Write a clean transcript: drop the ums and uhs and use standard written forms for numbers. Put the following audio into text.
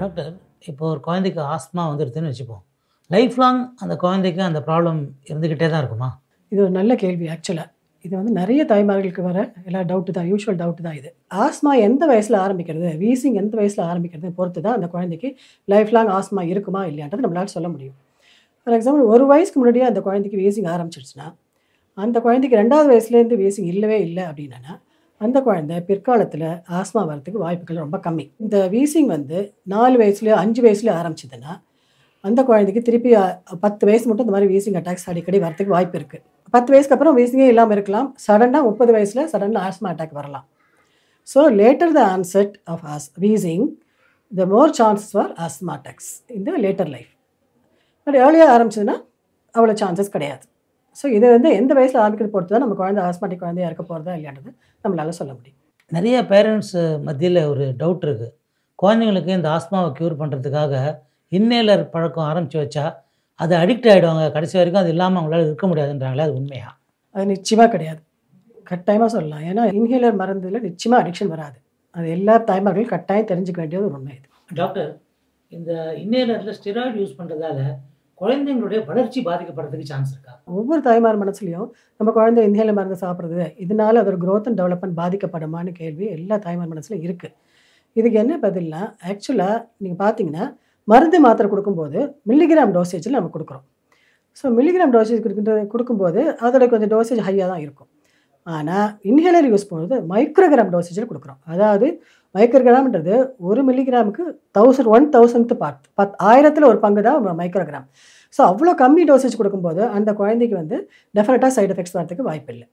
Doctor, இப்போ ஒரு குழந்தைக்கு ஆஸ்மா வந்துடுதுன்னு வச்சுப்போம். லைஃப் லாங் அந்த குழந்தைக்கு அந்த ப்ராப்ளம் இருந்துக்கிட்டே தான் இருக்குமா? இது ஒரு நல்ல கேள்வி ஆக்சுவலாக. இது வந்து நிறைய தாய்மார்களுக்கு வர எல்லா டவுட்டு தான், யூஷுவல் டவுட்டு தான் இது. ஆஸ்மா எந்த வயசில் ஆரம்பிக்கிறது, வீசிங் எந்த வயசில் ஆரம்பிக்கிறது பொறுத்து தான் அந்த குழந்தைக்கு லைஃப் லாங் ஆஸ்மா இருக்குமா இல்லையான்றது நம்மளால் சொல்ல முடியும். ஃபார் எக்ஸாம்பிள், ஒரு வயசுக்கு முன்னாடியே அந்த குழந்தைக்கு வீசிங் ஆரம்பிச்சிடுச்சுன்னா, அந்த குழந்தைக்கு 2வது வயசுலேருந்து வீசிங் இல்லவே இல்லை அப்படின்னா, அந்த குழந்தை பிற்காலத்தில் ஆஸ்மா வரத்துக்கு வாய்ப்புகள் ரொம்ப கம்மி. இந்த வீசிங் வந்து 4 வயசுல 5 வயசுல ஆரம்பிச்சதுன்னா, அந்த குழந்தைக்கு திருப்பி 10 வயசு மட்டும் இந்த மாதிரி வீசிங் அட்டாக்ஸ் அடிக்கடி வரத்துக்கு வாய்ப்பு இருக்குது. 10 வயசுக்கு அப்புறம் வீசிங்கே இல்லாமல் இருக்கலாம். சடனாக 30 வயசில் சடனாக ஆஸ்மா அட்டாக் வரலாம். So later the onset of wheezing, the more chances for asthma attacks இந்த லேட்டர் லைஃப். பட் ஏர்லியாக ஆரம்பிச்சதுன்னா அவ்வளோ சான்சஸ் கிடையாது. ஸோ இது வந்து எந்த வயசில் ஆரம்பிக்கிறது பொறுத்து தான் நம்ம குழந்தை ஆஸ்மாட்டிக் குழந்தையாக இருக்க போகிறதா இல்லையான்றது நம்மளால் சொல்ல முடியும். நிறைய பேரண்ட்ஸ் மத்தியில் ஒரு டவுட் இருக்குது. குழந்தைங்களுக்கு இந்த ஆஸ்மாவை க்யூர் பண்ணுறதுக்காக இன்னேலர் பழக்கம் ஆரம்பித்து வச்சா அது அடிக்ட் ஆகிடுவாங்க, கடைசி வரைக்கும் அது இல்லாமல் அவங்களால இருக்க முடியாதுன்றாங்களே, அது உண்மையா? அது நிச்சயமாக கிடையாது. கட்டாயமாக சொல்லலாம். ஏன்னா இன்ஹேலர் மருந்தில் நிச்சயமாக அடிக்ஷன் வராது. அது எல்லா தாய்மார்களும் கட்டாயம் தெரிஞ்சுக்க வேண்டியது ஒரு உண்மை. இது டாக்டர், இந்த இன்னேலரில் ஸ்டெராய்டு யூஸ் பண்ணுறதால குழந்தைங்களுடைய வளர்ச்சி பாதிக்கப்படுறதுக்கு சான்ஸ் இருக்கா? ஒவ்வொரு தாய்மார் மனசுலையும் நம்ம குழந்தை இன்ஹேலர் மருந்து சாப்பிட்றது இதனால அதோட க்ரோத் அண்ட் டெவலப்மெண்ட் பாதிக்கப்படுமான்னு கேள்வி எல்லா தாய்மார் மனசில் இருக்குது. இதுக்கு என்ன பதில்னா, ஆக்சுவலாக நீங்கள் பார்த்தீங்கன்னா மருந்து மாத்திரை கொடுக்கும்போது மில்லிகிராம் டோசேஜில் நம்ம கொடுக்குறோம். ஸோ மில்லிகிராம் டோசேஜ் கொடுக்கும்போது அதோட கொஞ்சம் டோசேஜ் ஹையாக தான் இருக்கும். ஆனால் இன்ஹேலர் யூஸ் பண்ணுறது மைக்ரோகிராம் டோசேஜில் கொடுக்குறோம். அதாவது மைக்ரோகிராம்ன்றது 1 மில்லிகிராமுக்கு 1000th பார்ட், 1000ல் ஒரு பங்கு தான் மைக்ரோகிராம். ஸோ அவ்வளோ கம்மி டோசேஜ் கொடுக்கும்போது அந்த குழந்தைக்கு வந்து டெஃபினட்டாக சைடு எஃபெக்ட்ஸ் வரதுக்கு வாய்ப்பு இல்லை.